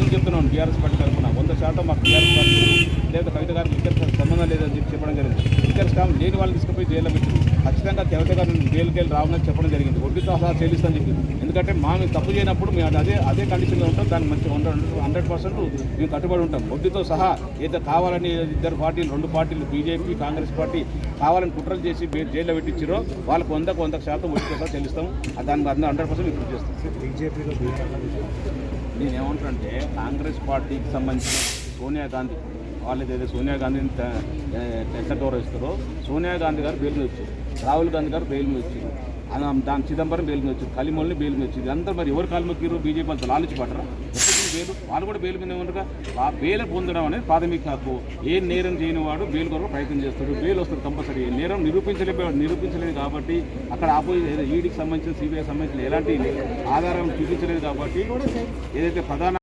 మేము చెప్తున్నాం TRS party తరఫున 100% మాకు టీఆర్ఎస్ పార్టీ లేదా కవిత గారికి లిక్కర్ సంబంధం లేదని చెప్పి చెప్పడం జరిగింది. లిక్కర్ స్కామ్ లేని వాళ్ళని తీసుకుపోయి జైల్లో పెట్టింది. ఖచ్చితంగా కవిత గారిని జైలుకి రావాలని చెప్పడం జరిగింది. వడ్డీతో సహా చెల్లిస్తామని చెప్పింది. ఎందుకంటే మేము తప్పు చేయనప్పుడు మేము అదే కండిషన్లో ఉంటాం. దాన్ని మంచి 100% మేము కట్టుబడి ఉంటాం. వడ్డీతో సహా ఏదో కావాలని ఇద్దరు పార్టీలు 2 పార్టీలు బీజేపీ కాంగ్రెస్ పార్టీ కావాలని కుట్రలు చేసి జైల్లో పెట్టించారో వాళ్ళకు 100% వడ్డీతో సహా చెల్లిస్తాం. దాన్ని 100% ఇప్పుడు చేస్తాం. బీజేపీలో నేనేమంటానంటే కాంగ్రెస్ పార్టీకి సంబంధించిన సోనియా గాంధీ వాళ్ళది ఏదో సోనియా గాంధీని ఎంత గౌరవిస్తారో సోనియా గాంధీ గారు బెయిల్ మీద వచ్చారు, రాహుల్ గాంధీ గారు బెయిల్ మీద వచ్చారు, దాని చిదంబరం బెయిల్ మీద వచ్చారు, కలిమోల్ని బెయిల్ మీద వచ్చింది. అందరూ మరి ఎవరు కాలు మొక్కిరు? బీజేపీ వాళ్ళతో లాలించబడరా? బెయిల్ వాళ్ళు కూడా బెయిల్ మీద ఉండగా ఆ బెయిల్ పొందడం అనేది ప్రాథమిక హక్కు. ఏ నేరం చేయని వాడు బెయిల్ కొరకు ప్రయత్నం చేస్తాడు, బెయిల్ వస్తుంది కంపల్సరీ. నేరం నిరూపించలేదు కాబట్టి అక్కడ ఆపోజిట్ ఈడీకి సంబంధించిన సిబిఐకి సంబంధించిన ఎలాంటి ఆధారం చూపించలేదు కాబట్టి ఏదైతే ప్రధాన